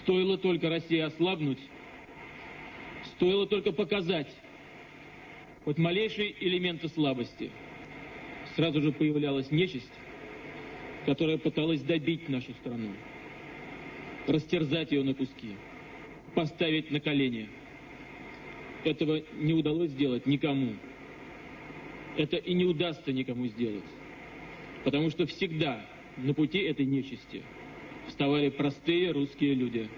Стоило только России ослабнуть, стоило только показать хоть малейшие элементы слабости, сразу же появлялась нечисть, которая пыталась добить нашу страну, растерзать ее на куски, поставить на колени. Этого не удалось сделать никому. Это и не удастся никому сделать. Потому что всегда на пути этой нечисти вставали простые русские люди.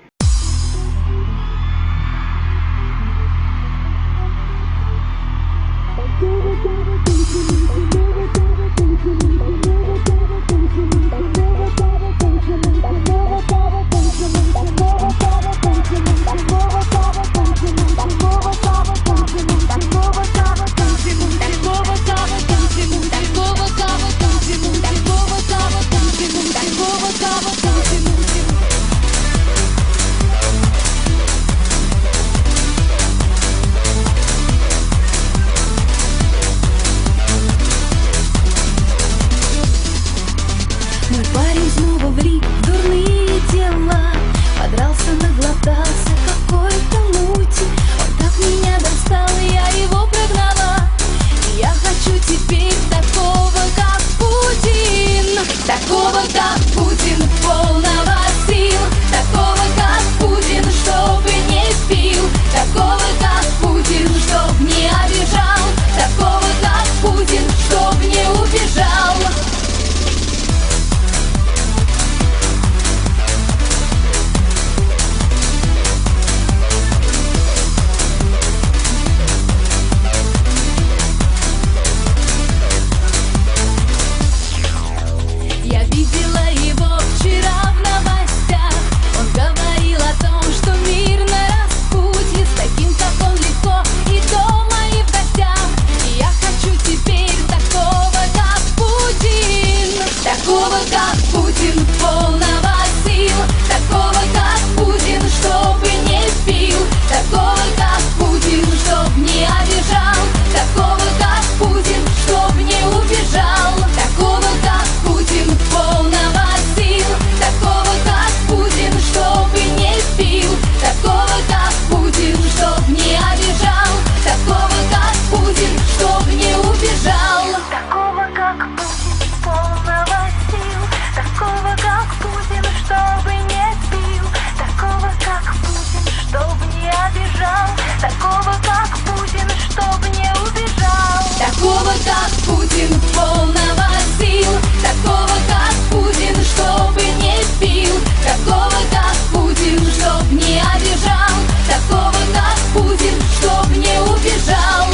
Мой парень снова влип в дурные дела, подрался, наглотался какой-то мути. Он так меня достал, я его прогнала. И я хочу теперь такого, как Путин. Такого, как Путин, полного сил. Такого, как Путин, чтобы не пил. Такого, как Путин, чтоб не обижал. Такого, как Путин, чтоб не убежал. Я видела его вчера в новостях. Он говорил о том, что мир на распутье. С таким, как он, легко и дома, и в гостях. И я хочу теперь такого, как Путин. Такого, как Путин, полного сил. Такого, как Путин, чтобы не пил. Такого, как Путин, чтоб не обижал. Такого, как Путин, чтоб не убежал. Такого, как Путин, полного сил. Такого, как Путин, чтобы не пил. Такого, как Путин, чтоб не обижал. Такого, как Путин, чтоб не убежал. Такого, как Путин, полного сил. Такого, как Путин, чтобы не пил. Такого, как Путин, чтоб не обижал. Такого, как Путин, чтоб не убежал. Такого, как Путин, полного сил. Такого, как Путин, чтобы не пил. Такого, как Путин, чтоб не обижал. Такого, как Путин, чтоб не убежал.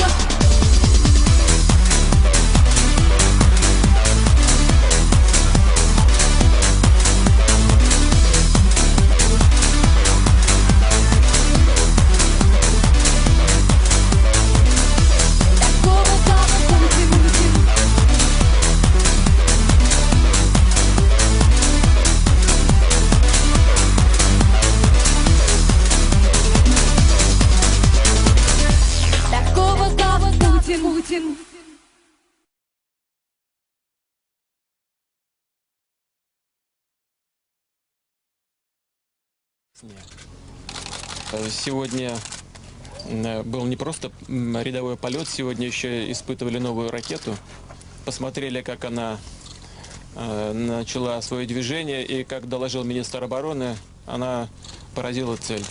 Такого, как Путин, такого, как Путин. Сегодня был не просто рядовой полет, сегодня еще испытывали новую ракету. Посмотрели, как она начала свое движение, и, как доложил министр обороны, она поразила цель.